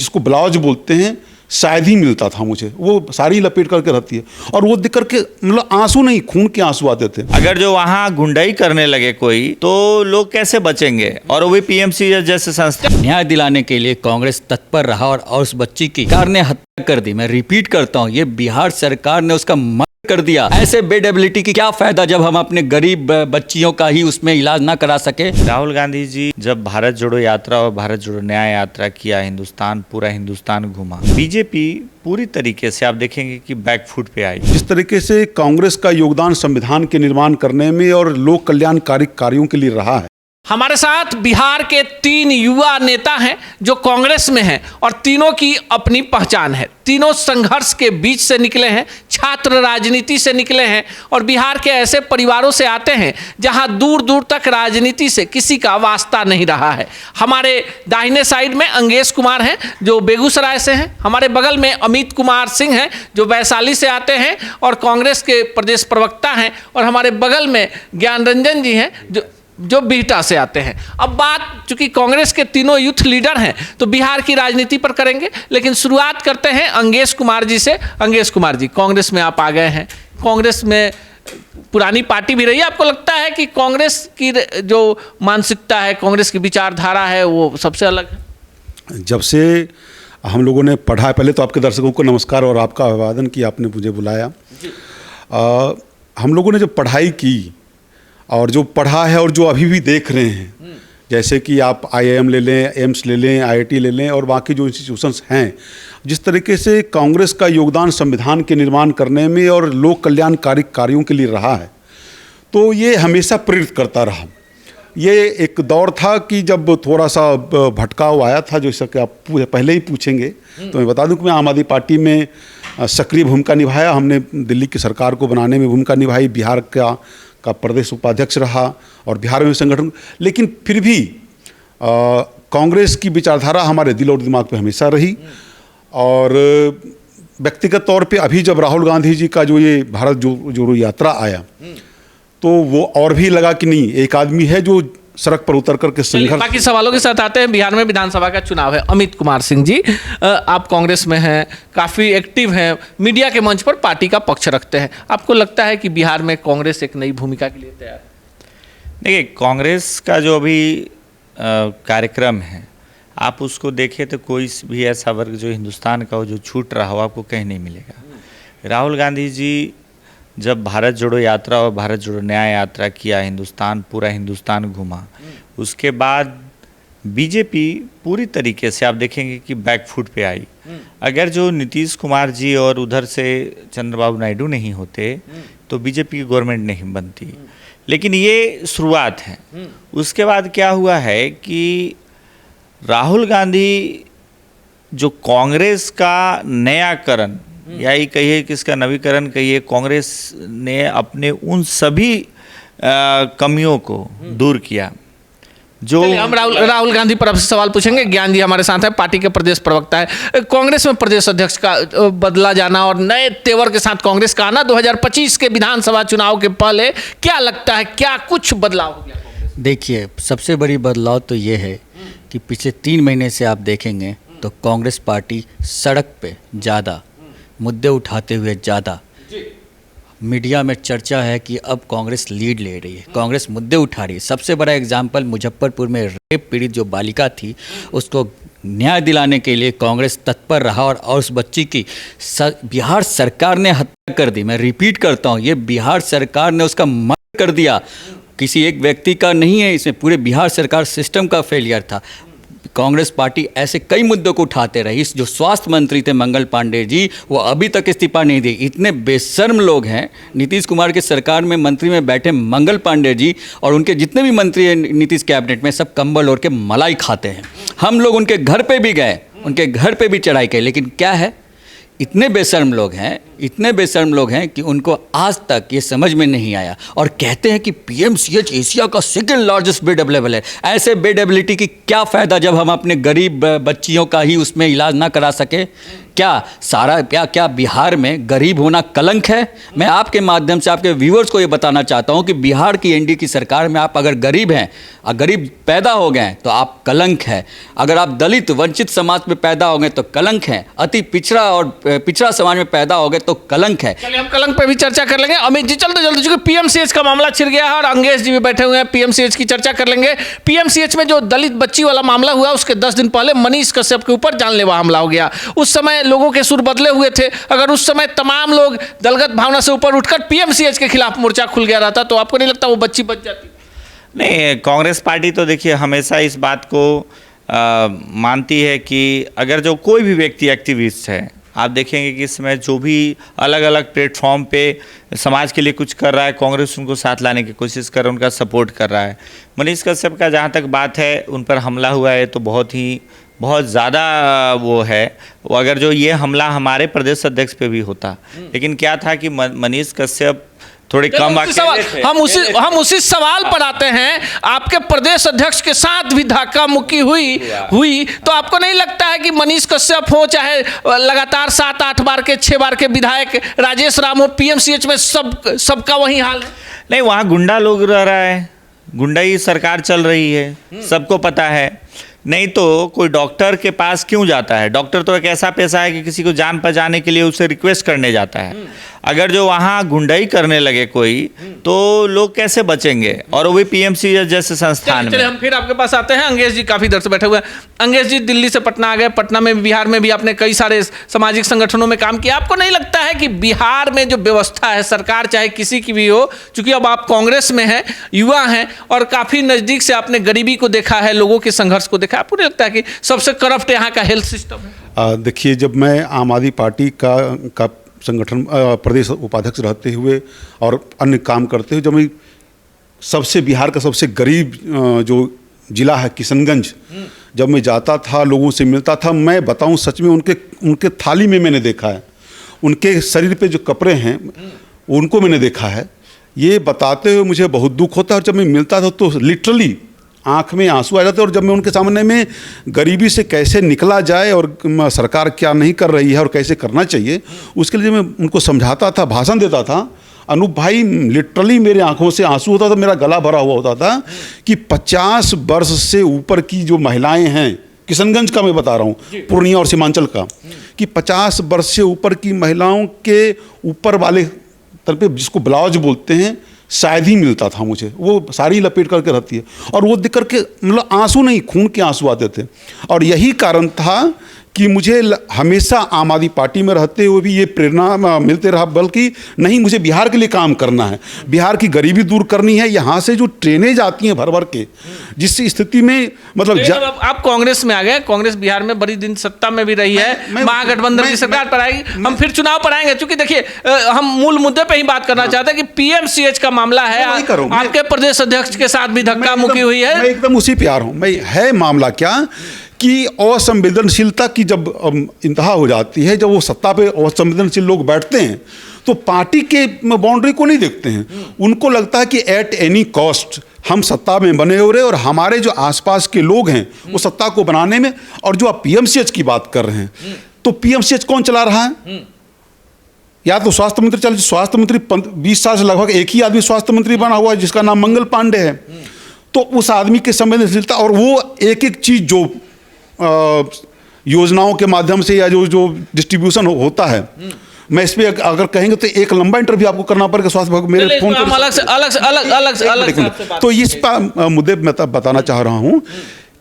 जिसको ब्लाउज बोलते हैं शायद ही मिलता था मुझे। वो साड़ी लपेट करके रहती है और वो देख करके मतलब आंसू नहीं, खून के आंसू आते थे। अगर जो वहाँ गुंडाई करने लगे कोई, तो लोग कैसे बचेंगे? और वो भी पीएमसी जैसे संस्था। न्याय दिलाने के लिए कांग्रेस तत्पर रहा और उस बच्ची की सरकार ने हत्या कर दी। मैं रिपीट करता हूँ, ये बिहार सरकार ने उसका मर्डर कर दिया। ऐसे बेड एबिलिटी की क्या फायदा जब हम अपने गरीब बच्चियों का ही उसमें इलाज ना करा सके। राहुल गांधी जी जब भारत जोड़ो यात्रा और भारत जोड़ो न्याय यात्रा किया, पूरा हिंदुस्तान घूमा, बीजेपी पूरी तरीके से आप देखेंगे कि बैकफुट पे आई। जिस तरीके से कांग्रेस का योगदान संविधान के निर्माण करने में और लोक कल्याणकारी कार्यों के लिए रहा है। हमारे साथ बिहार के 3 युवा नेता हैं जो कांग्रेस में हैं और तीनों की अपनी पहचान है। तीनों संघर्ष के बीच से निकले हैं, छात्र राजनीति से निकले हैं और बिहार के ऐसे परिवारों से आते हैं जहां दूर दूर तक राजनीति से किसी का वास्ता नहीं रहा है। हमारे दाहिने साइड में अंगेश कुमार हैं जो बेगूसराय से हैं, हमारे बगल में अमित कुमार सिंह हैं जो वैशाली से आते हैं और कांग्रेस के प्रदेश प्रवक्ता हैं, और हमारे बगल में ज्ञान रंजन जी हैं जो बिहटा से आते हैं। अब बात चूंकि कांग्रेस के तीनों यूथ लीडर हैं तो बिहार की राजनीति पर करेंगे, लेकिन शुरुआत करते हैं अंगेश कुमार जी से। अंगेश कुमार जी, कांग्रेस में आप आ गए हैं, कांग्रेस में पुरानी पार्टी भी रही है, आपको लगता है कि कांग्रेस की जो मानसिकता है, कांग्रेस की विचारधारा है, वो सबसे अलग है? जब से हम लोगों ने पढ़ा, पहले तो आपके दर्शकों को नमस्कार और आपका अभिवादन कि आपने मुझे बुलाया। हम लोगों ने जब पढ़ाई की और जो पढ़ा है और जो अभी भी देख रहे हैं, जैसे कि आप IIM ले लें, एम्स ले लें, IIT ले लें और बाकी जो इंस्टीट्यूशंस हैं, जिस तरीके से कांग्रेस का योगदान संविधान के निर्माण करने में और लोक कल्याणकारी कार्यों के लिए रहा है, तो ये हमेशा प्रेरित करता रहा। ये एक दौर था कि जब थोड़ा सा भटकाव आया था, जैसा कि आप पहले ही पूछेंगे तो मैं बता दूं कि मैं आम आदमी पार्टी में सक्रिय भूमिका निभाया। हमने दिल्ली की सरकार को बनाने में भूमिका निभाई, बिहार का प्रदेश उपाध्यक्ष रहा और बिहार में संगठन, लेकिन फिर भी कांग्रेस की विचारधारा हमारे दिल और दिमाग पे हमेशा रही। और व्यक्तिगत तौर पे अभी जब राहुल गांधी जी का जो ये भारत जोड़ो यात्रा आया, तो वो और भी लगा कि नहीं, एक आदमी है जो सड़क पर उतर करके संघर्ष। बाकी सवालों के साथ आते हैं। बिहार में विधानसभा का चुनाव है। अमित कुमार सिंह जी, आप कांग्रेस में हैं, काफ़ी एक्टिव हैं, मीडिया के मंच पर पार्टी का पक्ष रखते हैं। आपको लगता है कि बिहार में कांग्रेस एक नई भूमिका के लिए तैयार है? देखिए, कांग्रेस का जो अभी कार्यक्रम है, आप उसको देखें तो कोई भी ऐसा वर्ग जो हिंदुस्तान का हो जो छूट रहा हो, आपको कहीं नहीं मिलेगा। राहुल गांधी जी जब भारत जोड़ो यात्रा और भारत जोड़ो न्याय यात्रा किया, पूरा हिंदुस्तान घूमा, उसके बाद बीजेपी पूरी तरीके से आप देखेंगे कि बैकफुट पे आई। अगर जो नीतीश कुमार जी और उधर से चंद्रबाबू नायडू नहीं होते तो बीजेपी की गवर्नमेंट नहीं बनती। लेकिन ये शुरुआत है। उसके बाद क्या हुआ है कि राहुल गांधी जो कांग्रेस का नयाकरण या ये कहिए कि इसका नवीकरण कहिए, कांग्रेस ने अपने उन सभी कमियों को दूर किया। जो हम राहुल गांधी पर आपसे सवाल पूछेंगे। ज्ञान जी हमारे साथ है, पार्टी के प्रदेश प्रवक्ता है। कांग्रेस में प्रदेश अध्यक्ष का बदला जाना और नए तेवर के साथ कांग्रेस का आना 2025 के विधानसभा चुनाव के पहले, क्या लगता है क्या कुछ बदलाव हो गया? देखिए, सबसे बड़ी बदलाव तो ये है कि पिछले 3 महीने से आप देखेंगे तो कांग्रेस पार्टी सड़क पे ज़्यादा मुद्दे उठाते हुए ज़्यादा, मीडिया में चर्चा है कि अब कांग्रेस लीड ले रही है, कांग्रेस मुद्दे उठा रही है। सबसे बड़ा एग्जाम्पल मुजफ्फरपुर में रेप पीड़ित जो बालिका थी, उसको न्याय दिलाने के लिए कांग्रेस तत्पर रहा और उस बच्ची की बिहार सरकार ने हत्या कर दी। मैं रिपीट करता हूँ, ये बिहार सरकार ने उसका मर्डर कर दिया। किसी एक व्यक्ति का नहीं है, इसमें पूरे बिहार सरकार सिस्टम का फेलियर था। कांग्रेस पार्टी ऐसे कई मुद्दों को उठाते रही। जो स्वास्थ्य मंत्री थे मंगल पांडे जी, वो अभी तक इस्तीफा नहीं दिए। इतने बेशर्म लोग हैं। नीतीश कुमार की सरकार में मंत्री में बैठे मंगल पांडे जी और उनके जितने भी मंत्री हैं नीतीश कैबिनेट में, सब कंबल ओढ़ के मलाई खाते हैं। हम लोग उनके घर पे भी गए, उनके घर पे भी चढ़ाई की, लेकिन क्या है, इतने बेशर्म लोग हैं, इतने बेशर्म लोग हैं कि उनको आज तक ये समझ में नहीं आया और कहते हैं कि पीएमसीएच एशिया का सेकंड लार्जेस्ट बेड अवेलेबल है। ऐसे बेड एबिलिटी की क्या फ़ायदा जब हम अपने गरीब बच्चियों का ही उसमें इलाज ना करा सके? क्या बिहार में गरीब होना कलंक है? मैं आपके माध्यम से आपके व्यूअर्स को ये बताना चाहता हूँ कि बिहार की एनडीए की सरकार में आप अगर गरीब हैं, गरीब पैदा हो गए तो आप कलंक है। अगर आप दलित वंचित समाज में पैदा हो गए तो कलंक है। अति पिछड़ा और पिछड़ा समाज में पैदा हो गए तो कलंक है। चलिए हम कलंक पे भी चर्चा कर लेंगे। अमित जी चलते चलते, चूंकि पीएमसीएच का मामला छिड़ गया है और अंगेश जी भी बैठे हुए हैं, पीएमसीएच की चर्चा कर लेंगे। पीएमसीएच में जो दलित बच्ची वाला मामला हुआ उसके 10 दिन पहले मनीष कश्यप के ऊपर जानलेवा हमला हो गया। उस समय लोगों के सुर बदले हुए थे। अगर उस समय तमाम लोग दलगत भावना से ऊपर उठकर पीएमसीएच के खिलाफ मोर्चा खुल गया रहता तो आपको नहीं लगता वो बच्ची बच जाती? नहीं, कांग्रेस पार्टी तो देखिए हमेशा इस बात को मानती है कि अगर जो कोई भी व्यक्ति एक्टिविस्ट है, आप देखेंगे कि इसमें जो भी अलग अलग प्लेटफॉर्म पे समाज के लिए कुछ कर रहा है, कांग्रेस उनको साथ लाने की कोशिश कर रहा है, उनका सपोर्ट कर रहा है। मनीष कश्यप का जहाँ तक बात है, उन पर हमला हुआ है तो बहुत ज़्यादा वो है। वो अगर जो ये हमला हमारे प्रदेश अध्यक्ष पे भी होता, लेकिन क्या था कि मनीष कश्यप थोड़े कम हम उसी सवाल पर आते हैं। आपके प्रदेश अध्यक्ष के साथ भी धक्का मुक्की हुई तो आपको नहीं लगता है कि मनीष कश्यप हो, चाहे लगातार 7-8 बार के 6 बार के विधायक राजेश राम हो, पीएमसीएच में सबका वही हाल है? नहीं, वहाँ गुंडा लोग रह रहा है, गुंडाई सरकार चल रही है, सबको पता है। नहीं तो कोई डॉक्टर के पास क्यों जाता है? डॉक्टर तो एक ऐसा पेशा है कि किसी को जान बचाने के लिए उसे रिक्वेस्ट करने जाता है। अगर जो वहाँ गुंडाई करने लगे कोई, तो लोग कैसे बचेंगे? और वो भी पीएमसीएच जैसे संस्थान में। चलिए हम फिर आपके पास आते हैं। अंगेश जी काफ़ी देर से बैठे हुए हैं। अंगेश जी, दिल्ली से पटना आ गए, पटना में बिहार में भी आपने कई सारे सामाजिक संगठनों में काम किया। आपको नहीं लगता है कि बिहार में जो व्यवस्था है, सरकार चाहे किसी की भी हो, चूंकि अब आप कांग्रेस में हैं, युवा हैं और काफ़ी नज़दीक से आपने गरीबी को देखा है, लोगों के संघर्ष को देखा है, आपको नहीं लगता है कि सबसे करप्ट यहाँ का हेल्थ सिस्टम है? देखिए, जब मैं आम आदमी पार्टी का संगठन प्रदेश उपाध्यक्ष रहते हुए और अन्य काम करते हुए, जब मैं सबसे बिहार का सबसे गरीब जो ज़िला है किशनगंज, जब मैं जाता था, लोगों से मिलता था, मैं बताऊं सच में उनके थाली में मैंने देखा है, उनके शरीर पे जो कपड़े हैं उनको मैंने देखा है। ये बताते हुए मुझे बहुत दुख होता है। और जब मैं मिलता था तो लिटरली आँख में आंसू आ जाते। और जब मैं उनके सामने में गरीबी से कैसे निकला जाए और सरकार क्या नहीं कर रही है और कैसे करना चाहिए, उसके लिए मैं उनको समझाता था, भाषण देता था, अनूप भाई लिटरली मेरे आंखों से आंसू होता था, मेरा गला भरा हुआ होता था कि 50 वर्ष से ऊपर की जो महिलाएं हैं, किशनगंज का मैं बता रहा हूँ, पूर्णिया और सीमांचल का, कि 50 वर्ष से ऊपर की महिलाओं के ऊपर वाले तल पे, जिसको ब्लाउज बोलते हैं, शायद ही मिलता था मुझे। वो साड़ी लपेट करके रहती है और वो देख करके मतलब आंसू नहीं, खून के आंसू आते थे। और यही कारण था कि मुझे हमेशा आम आदमी पार्टी में रहते हुए भी ये प्रेरणा मिलते रहा, बल्कि नहीं, मुझे बिहार के लिए काम करना है, बिहार की गरीबी दूर करनी है। यहाँ से जो ट्रेनें जाती हैं भर भर के, जिस स्थिति में मतलब आप कांग्रेस में आ गए, कांग्रेस बिहार में बड़ी दिन सत्ता में भी रही है, महागठबंधन की सरकार पर आएगी, हम फिर चुनाव पर आएंगे। चूंकि देखिए हम मूल मुद्दे पे ही बात करना चाहते हैं कि पीएमसीएच का मामला है, आपके प्रदेश अध्यक्ष के साथ भी धक्का मुक्की हुई है। मैं एकदम उसी पे आ रहा हूँ। मैं है मामला क्या कि असंवेदनशीलता की जब इंतहा हो जाती है, जब वो सत्ता पे असंवेदनशील लोग बैठते हैं तो पार्टी के बाउंड्री को नहीं देखते हैं। उनको लगता है कि एट एनी कॉस्ट हम सत्ता में बने हो रहे और हमारे जो आसपास के लोग हैं वो सत्ता को बनाने में। और जो आप पीएमसीएच की बात कर रहे हैं, तो पीएमसीएच कौन चला रहा है? या तो स्वास्थ्य मंत्री चल, स्वास्थ्य मंत्री 20 साल से लगभग एक ही आदमी स्वास्थ्य मंत्री बना हुआ है, जिसका नाम मंगल पांडे है। तो उस आदमी की संवेदनशीलता और वो एक एक चीज जो योजनाओं के माध्यम से या जो डिस्ट्रीब्यूशन होता है, मैं इस पे अगर कहेंगे तो एक लंबा इंटरव्यू आपको करना पड़ेगा स्वास्थ्य विभाग मेरे फोन पर अलग। तो इस मुद्दे में बताना चाह रहा हूं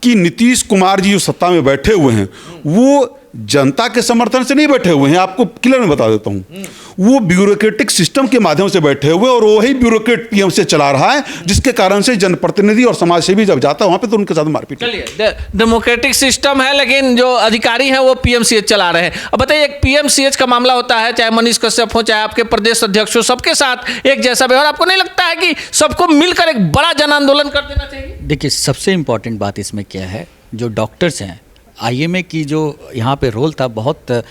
कि नीतीश कुमार जी जो सत्ता में बैठे हुए हैं, वो जनता के समर्थन से नहीं बैठे हुए हैं। आपको क्लियर में बता देता हूं, वो ब्यूरोक्रेटिक सिस्टम के माध्यम से बैठे हुए और वही ब्यूरोक्रेट पीएम से चला रहा है, जिसके कारण से जनप्रतिनिधि और समाज सेवी जब जाता है वहां पे तो उनके साथ मारपीट। चलिए, डेमोक्रेटिक सिस्टम है, लेकिन जो अधिकारी हैं वो पीएमसीएच चला रहे हैं। अब बताइए, एक पीएमसीएच का मामला होता है, चाहे मनीष कश्यप हो, चाहे आपके प्रदेश अध्यक्ष हो, सबके साथ एक जैसा व्यवहार। आपको नहीं लगता है कि सबको मिलकर एक बड़ा जन आंदोलन कर देना चाहिए? देखिए, सबसे इम्पॉर्टेंट बात इसमें क्या है, जो डॉक्टर्स हैं, आईएमए की जो यहाँ पे रोल था, बहुत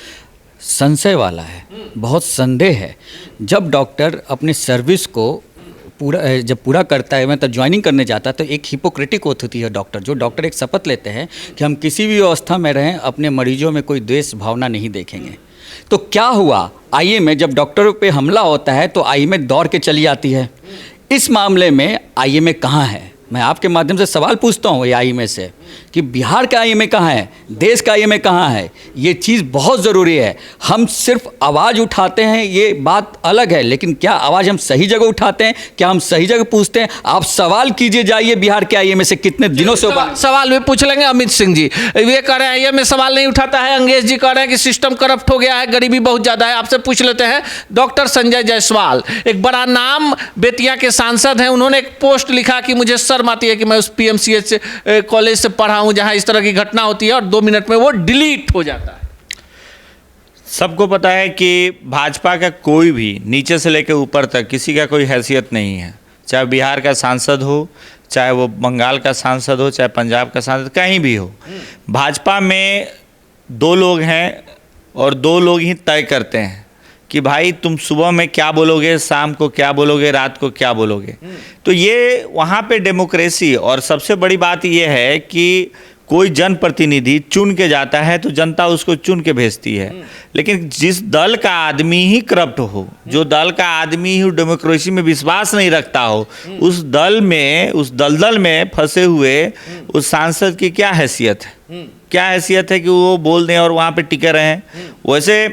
संशय वाला है, बहुत संदेह है। जब डॉक्टर अपने सर्विस को जब पूरा करता है, मतलब ज्वाइनिंग करने जाता है, तो एक हिपोक्रेटिक ओथ होती है डॉक्टर, जो डॉक्टर एक शपथ लेते हैं कि हम किसी भी अवस्था में रहें अपने मरीजों में कोई द्वेष भावना नहीं देखेंगे। तो क्या हुआ, आईए में जब डॉक्टरों पे हमला होता है तो आईए में दौड़ के चली आती है। इस मामले में आईए में कहाँ है? मैं आपके माध्यम से सवाल पूछता हूँ आईए में से कि बिहार का आईए में कहाँ है, देश का आईए में कहाँ है? ये चीज़ बहुत ज़रूरी है। हम सिर्फ आवाज़ उठाते हैं, ये बात अलग है, लेकिन क्या आवाज़ हम सही जगह उठाते हैं? क्या हम सही जगह पूछते हैं? आप सवाल कीजिए, जाइए बिहार के आईए में से कितने दिनों से सवाल भी पूछ लेंगे। अमित सिंह जी ये कह रहे हैं आईए में सवाल नहीं उठाता है, अंगेश जी कह रहे हैं कि सिस्टम करप्ट हो गया है, गरीबी बहुत ज़्यादा है। आपसे पूछ लेते हैं डॉक्टर संजय जायसवाल, एक बड़ा नाम बेतिया के सांसद हैं, उन्होंने एक पोस्ट लिखा कि मुझे शर्म आती है कि मैं उस PMCH कॉलेज से पढ़ा हूं जहां इस तरह की घटना होती है और 2 मिनट में वो डिलीट हो जाता है। सबको पता है कि भाजपा का कोई भी नीचे से लेकर ऊपर तक किसी का कोई हैसियत नहीं है, चाहे बिहार का सांसद हो, चाहे वो बंगाल का सांसद हो, चाहे पंजाब का सांसद, कहीं भी हो। भाजपा में 2 लोग हैं और 2 लोग ही तय करते हैं कि भाई तुम सुबह में क्या बोलोगे, शाम को क्या बोलोगे, रात को क्या बोलोगे। तो ये वहाँ पे डेमोक्रेसी, और सबसे बड़ी बात ये है कि कोई जनप्रतिनिधि चुन के जाता है तो जनता उसको चुन के भेजती है। लेकिन जिस दल का आदमी ही करप्ट हो, जो दल का आदमी ही डेमोक्रेसी में विश्वास नहीं रखता हो, उस दल में, उस दलदल में फंसे हुए उस सांसद की क्या हैसियत है? क्या हैसियत है कि वो बोल दें और वहाँ पे टिके रहें? वैसे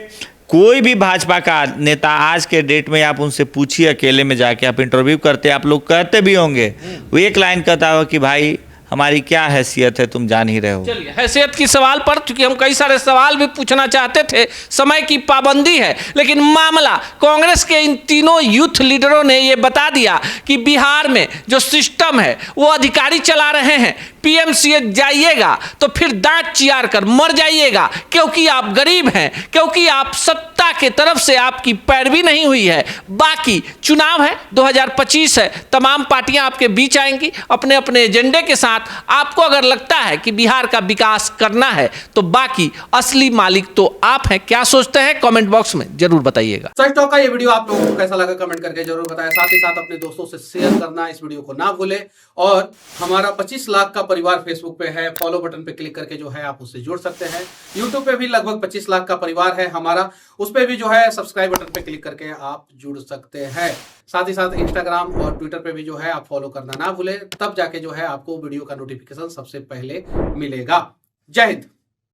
कोई भी भाजपा का नेता आज के डेट में आप उनसे पूछिए, अकेले में जाके आप इंटरव्यू करते, आप लोग कहते भी होंगे, वो एक लाइन कहता हो कि भाई हमारी क्या हैसियत है, तुम जान ही रहे हो। चलिए हैसियत की सवाल पर, क्योंकि हम कई सारे सवाल भी पूछना चाहते थे, समय की पाबंदी है, लेकिन मामला कांग्रेस के इन तीनों यूथ लीडरों ने ये बता दिया कि बिहार में जो सिस्टम है वो अधिकारी चला रहे हैं। PMCH जाइएगा तो फिर दांत चियार कर मर जाइएगा, क्योंकि आप गरीब हैं, क्योंकि आप सत्ता के तरफ से आपकी पैरवी नहीं हुई है। बाकी चुनाव है, 2025 है, तमाम पार्टियां आपके बीच आएंगी अपने अपने एजेंडे के साथ। आपको अगर लगता है कि बिहार का विकास करना है तो बाकी असली मालिक तो आप हैं। क्या सोचते हैं कमेंट बॉक्स में जरूर बताइएगा। सच टॉक का ये वीडियो आप लोगों को कैसा लगा कमेंट करके जरूर बताएं। साथ ही साथ अपने दोस्तों से शेयर करना इस वीडियो को ना भूलें, और हमारा 25 लाख का परिवार फेसबुक पे है, फॉलो बटन पे क्लिक करके जो है आप उससे जुड़ सकते हैं। यूट्यूब पे भी लगभग 25 लाख का परिवार है हमारा, उस पे भी जो है सब्सक्राइब बटन पे क्लिक करके आप जुड़ सकते हैं। साथ ही साथ इंस्टाग्राम और ट्विटर पे भी जो है आप फॉलो करना ना भूलें, तब जाके जो है आपको वीडियो का नोटिफिकेशन सबसे पहले मिलेगा। जय हिंद।